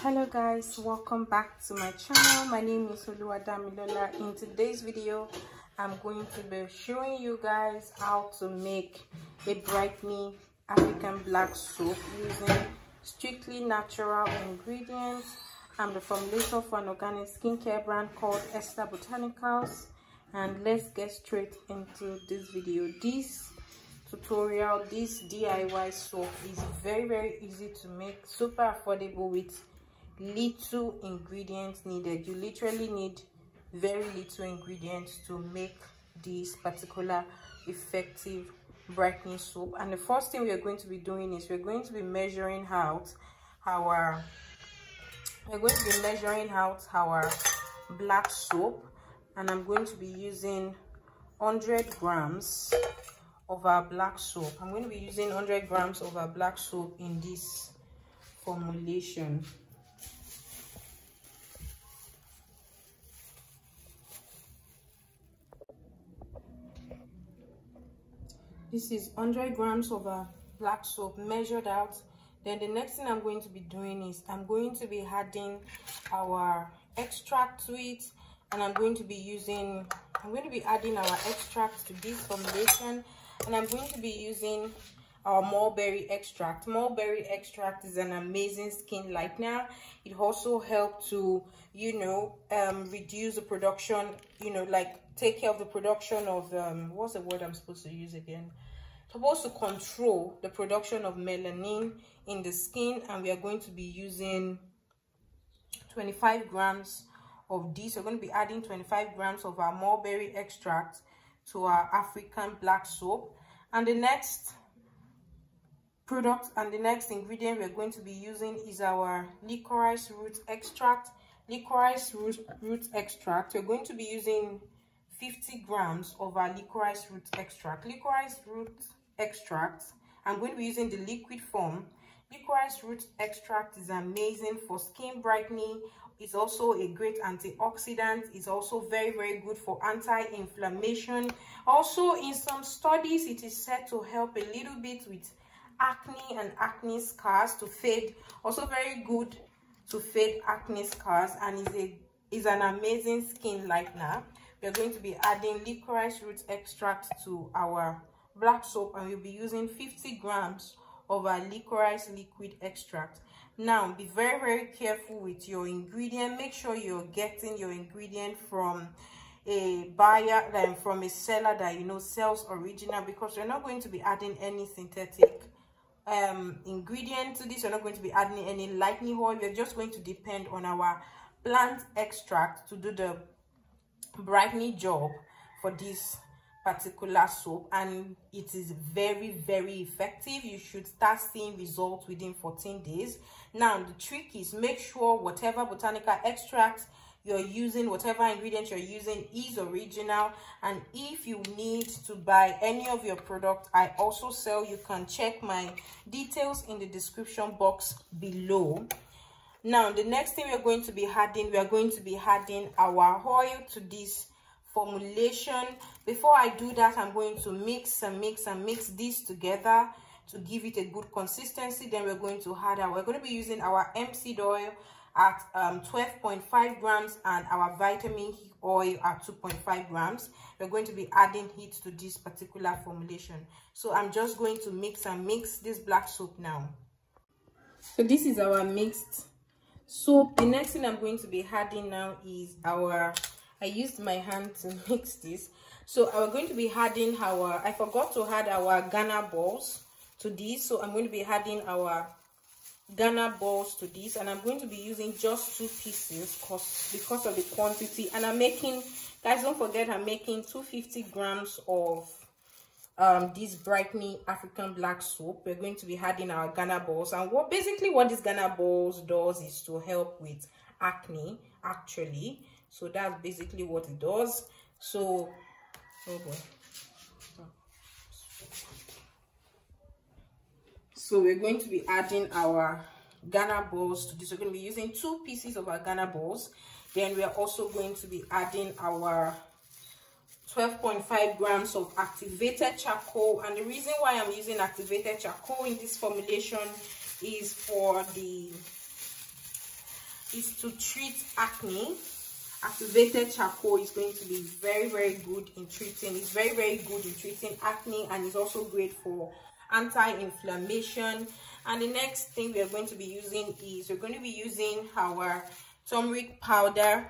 Hello guys, welcome back to my channel. My name is Oluwadamilola. In today's video I'm going to be showing you guys how to make a Brightening African black soap using strictly natural ingredients. I'm the formulator for an organic skincare brand called Esther Botanicals, and let's get straight into this video. This tutorial, this DIY soap is very easy to make, super affordable with little ingredients needed. You literally need very little ingredients to make this particular effective brightening soap. And the first thing we are going to be doing is we're going to be measuring out our black soap, and I'm going to be using 100 grams of our black soap. I'm going to be using 100 grams of our black soap in this formulation. This is 100 grams of our black soap measured out. Then the next thing I'm going to be doing is I'm going to be adding our extract to it, and I'm going to be adding our extract to this formulation, and I'm going to be using our mulberry extract. Mulberry extract is an amazing skin lightener. It also helps to, reduce the production, take care of the production of what's the word I'm supposed to use again? Supposed to control the production of melanin in the skin. And we are going to be using 25 grams of this. We're going to be adding 25 grams of our mulberry extract to our African black soap. And the next product and the next ingredient we're going to be using is our licorice root extract. Licorice root extract, we're going to be using 50 grams of our licorice root extract. Licorice root extract, I'm going to be using the liquid form. Licorice root extract is amazing for skin brightening. It's also a great antioxidant. It's also very good for anti-inflammation. Also, in some studies, it is said to help a little bit with acne and acne scars to fade. Also very good to fade acne scars, and is an amazing skin lightener. We're going to be adding licorice root extract to our black soap, and we'll be using 50 grams of our licorice liquid extract. Now, be very careful with your ingredient. Make sure you're getting your ingredient from a buyer, from a seller that sells original, because we're not going to be adding any synthetic ingredient to this. We're not going to be adding any lightening oil. We're just going to depend on our plant extract to do the brightening job for this particular soap, and it is very effective. You should start seeing results within 14 days. Now, the trick is make sure whatever botanical extract you're using, whatever ingredient you're using, is original. And if you need to buy any of your product I also sell, you can check my details in the description box below. Now, the next thing we are going to be adding our oil to this formulation. Before I do that, I'm going to mix this together to give it a good consistency. Then we're going to be using our MC'd oil at 12.5 grams and our vitamin oil at 2.5 grams. We're going to be adding heat to this particular formulation. So I'm just going to mix this black soap now. So this is our mixed soap. The next thing I'm going to be adding now is I used my hand to mix this. So we're going to be adding I forgot to add our Ghana balls to this. So I'm going to be adding our Ghana balls to this, and I'm going to be using just 2 pieces because of the quantity. And guys, don't forget, I'm making 250 grams of this brightening African black soap. We're going to be adding our Ghana balls, and what this Ghana balls does is to help with acne, actually. So that's basically what it does. So so we're going to be adding our Ghana balls to this. We're going to be using 2 pieces of our Ghana balls. Then we are also going to be adding our 12.5 grams of activated charcoal. And the reason why I'm using activated charcoal in this formulation is for the is to treat acne. Activated charcoal is going to be very, very good in treating. It's very, very good in treating acne, and it's also great for anti-inflammation. And the next thing we are going to be using is we're going to be using our turmeric powder.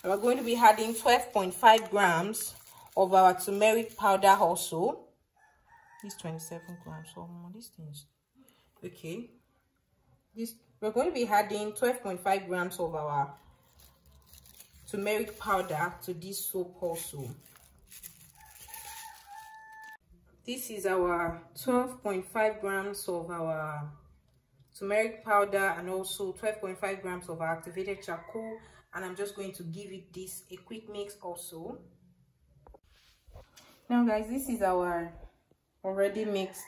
And we're going to be adding 12.5 grams of our turmeric powder also. This 27 grams. Oh, these things. Okay. We're going to be adding 12.5 grams of our turmeric powder to this soap also. This is our 12.5 grams of our turmeric powder and also 12.5 grams of our activated charcoal, and I'm just going to give it this a quick mix also. Now guys, this is our already mixed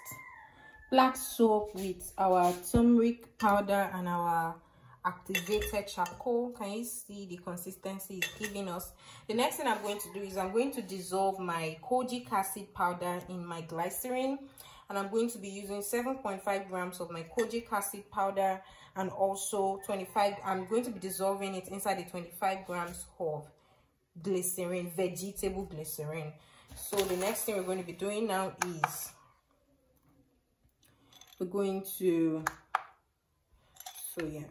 black soap with our turmeric powder and our activated charcoal. Can you see the consistency it's giving us? The next thing I'm going to do is I'm going to dissolve my kojic acid powder in my glycerin, and I'm going to be using 7.5 grams of my kojic acid powder and also 25. I'm going to be dissolving it inside the 25 grams of glycerin, vegetable glycerin. So the next thing we're going to be doing now is we're going to, okay,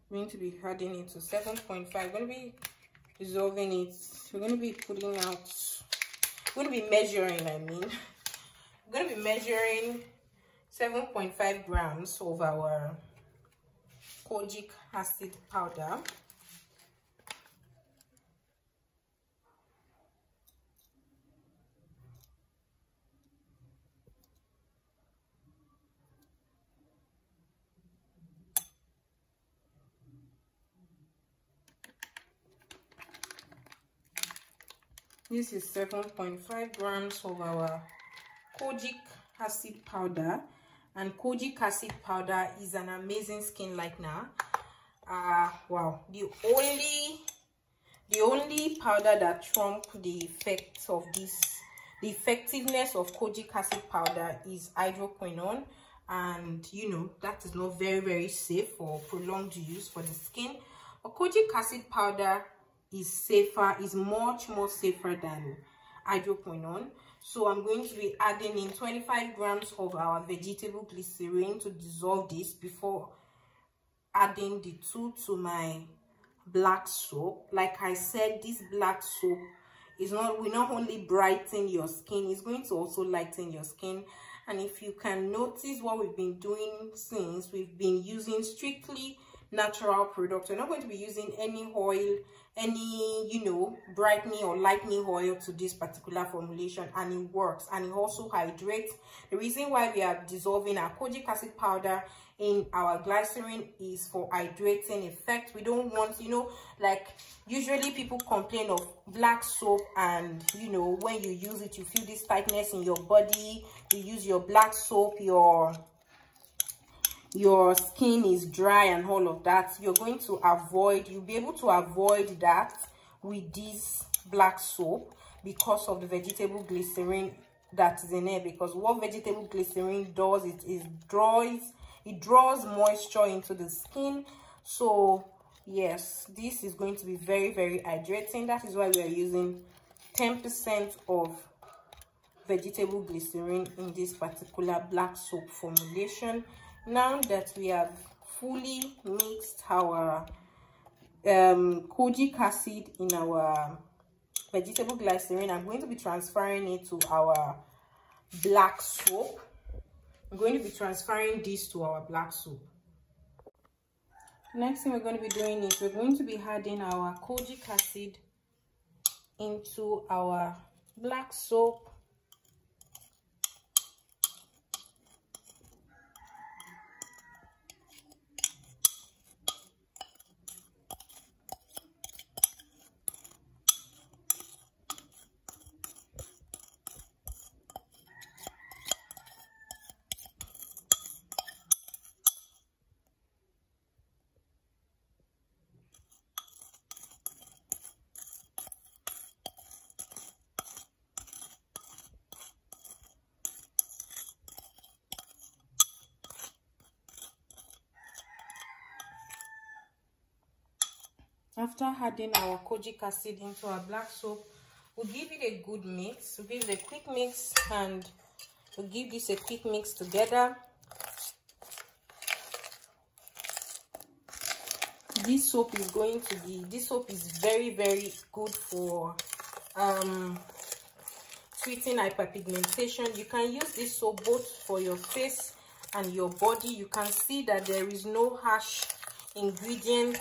we're going to be adding it to 7.5. We're going to be dissolving it. We're going to be putting out, we're going to be measuring, we're going to be measuring 7.5 grams of our kojic acid powder. This is 7.5 grams of our kojic acid powder, and kojic acid powder is an amazing skin lightener. Wow, the only powder that trumps the effect of this, the effectiveness of kojic acid powder is hydroquinone, and you know that is not very, very safe for prolonged use for the skin. But kojic acid powder is safer, is much more safer than hydroquinone. So I'm going to be adding in 25 grams of our vegetable glycerin to dissolve this before adding the two to my black soap. Like I said, this black soap will not only brighten your skin, it's going to also lighten your skin. And if you can notice what we've been doing since, we've been using strictly natural products. We're not going to be using any oil, any, you know, brightening or lightening oil to this particular formulation, and it works, and it also hydrates. The reason why we are dissolving our kojic acid powder in our glycerin is for hydrating effect. We don't want, you know, like usually people complain of black soap, and you know, when you use it you feel this tightness in your body. You use your black soap, your skin is dry and all of that. You're going to avoid, you'll be able to avoid that with this black soap because of the vegetable glycerin that is in it. Because what vegetable glycerin does, it draws moisture into the skin. So yes, this is going to be very, very hydrating. That is why we are using 10% of vegetable glycerin in this particular black soap formulation. Now that we have fully mixed our kojic acid in our vegetable glycerin, I'm going to be transferring it to our black soap. I'm going to be transferring this to our black soap. Next thing we're going to be doing is we're going to be adding our kojic acid into our black soap. After adding our kojic acid into our black soap, we'll give it a good mix. We'll give it a quick mix, and we'll give this a quick mix together. This soap is very, very good for treating hyperpigmentation. You can use this soap both for your face and your body. You can see that there is no harsh ingredient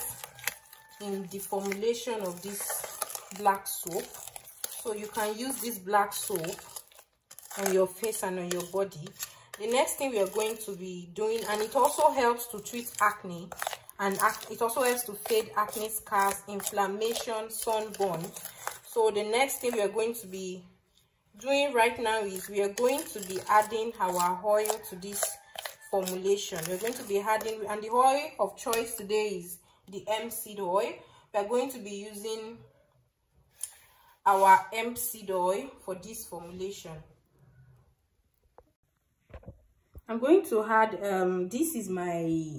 in the formulation of this black soap. So you can use this black soap on your face and on your body. The next thing we are going to be doing, and it also helps to treat acne, and it also helps to fade acne scars, inflammation, sunburn. So the next thing we are going to be doing right now is we are going to be adding our oil to this formulation. We're going to be adding, and the oil of choice today is the hemp seed oil. We are going to be using our hemp seed oil for this formulation. I'm going to add this is my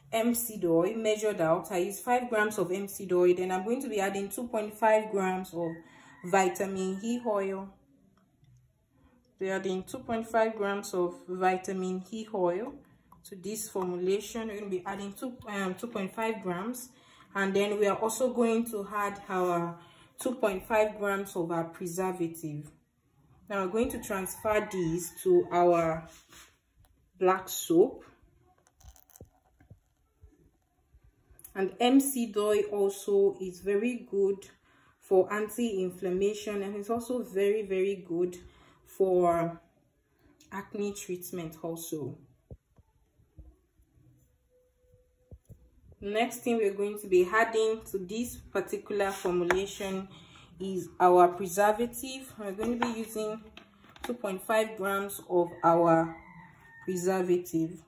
hemp seed oil measured out. I use 5 grams of hemp seed oil. Then I'm going to be adding 2.5 grams of vitamin E oil. We're adding 2.5 grams of vitamin E oil to this formulation. We're going to be adding 2.5 grams, and then we are also going to add our 2.5 grams of our preservative. Now we're going to transfer these to our black soap. And hemp seed oil also is very good for anti-inflammation, and it's also very, very good for acne treatment also. Next thing we're going to be adding to this particular formulation is our preservative. We're going to be using 2.5 grams of our preservative.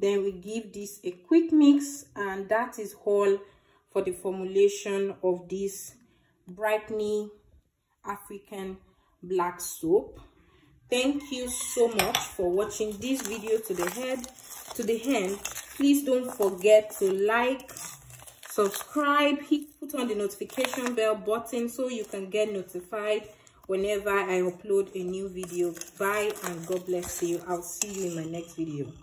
Then we give this a quick mix, and that is all for the formulation of this Brightening African black soap. Thank you so much for watching this video to the end. Please don't forget to like, subscribe, put on the notification bell button so you can get notified whenever I upload a new video. Bye and God bless you. I'll see you in my next video.